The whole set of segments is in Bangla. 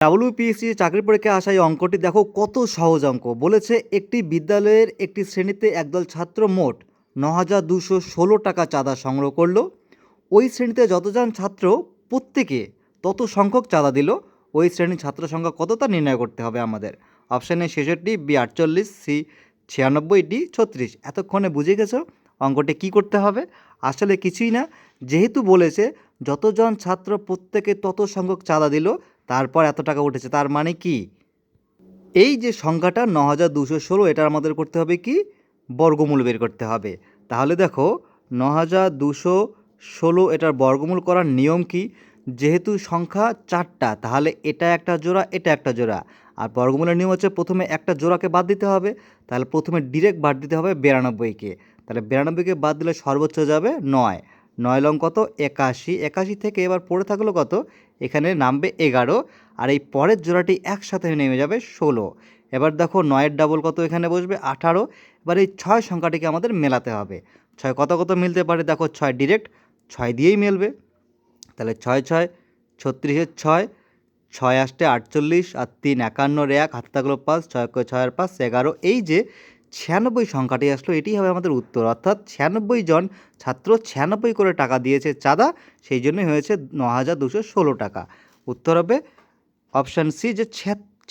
ডাব্লিউপিএসসি চাকরি পরীক্ষায় আসা এই অঙ্কটি দেখো কত সহজ অঙ্ক। বলেছে একটি বিদ্যালয়ের একটি শ্রেণীতে একদল ছাত্র মোট ৯,২১৬ টাকা চাঁদা সংগ্রহ করলো। ওই শ্রেণীতে যতজন ছাত্র প্রত্যেকে তত সংখ্যক চাঁদা দিল, ওই শ্রেণীর ছাত্র সংখ্যা কত তা নির্ণয় করতে হবে আমাদের। Option A ৬৬, B ৪৮, C ৯৬, D ৩৬। এতক্ষণে বুঝে গেছো অঙ্কটি কী করতে হবে? আসলে কিছুই না, যেহেতু বলেছে যতজন ছাত্র প্রত্যেকে তত সংখ্যক চাঁদা দিল, তারপর এত টাকা উঠেছে, তার মানে কি এই যে সংখ্যাটা ৯,২১৬, এটার আমাদের করতে হবে কি বর্গমূল বের করতে হবে। তাহলে দেখো ৯,২১৬ এটার বর্গমূল করার নিয়ম কি? যেহেতু সংখ্যা চারটা, তাহলে এটা একটা জোড়া, এটা একটা জোড়া, আর বর্গমূলের নিয়ম হচ্ছে প্রথমে একটা জোড়াকে বাদ দিতে হবে। তাহলে প্রথমে ডিরেক্ট বাদ দিতে হবে ৯২কে। তাহলে ৯২কে বাদ দিলে সর্বোচ্চ যাবে ৯, ৯ লং কত ৮১, ৮১ থেকে এবার পড়ে থাকলো কত, এখানে নামবে ১১, আর এই পরের জোড়াটি একসাথে নেমে যাবে ১৬। এবার দেখো ৯-এর ডাবল কত এখানে বসবে ১৮। এবার এই ৬ সংখ্যাটিকে আমাদের মেলাতে হবে। ৬ কত কত মিলতে পারে দেখো, ৬ ডিরেক্ট ৬ দিয়েই মেলবে। তাহলে ৬ ৬ ৩৬-এর ৬, ৬ আসতে ৪৮, আর ৩ ৫১-র ১, হাতে থাকলো ৫, ৬ ৬ আর ৫ ১১। এই যে ৯৬ সংখ্যাটি আসলো, এটি হবে আমাদের উত্তর। অর্থাৎ ৯৬ জন ছাত্র ৯৬ করে টাকা দিয়েছে চাঁদা, সেই জন্যই হয়েছে ৯,২১৬ টাকা। উত্তর হবে অপশান সি, যে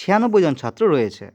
৯৬ জন ছাত্র রয়েছে।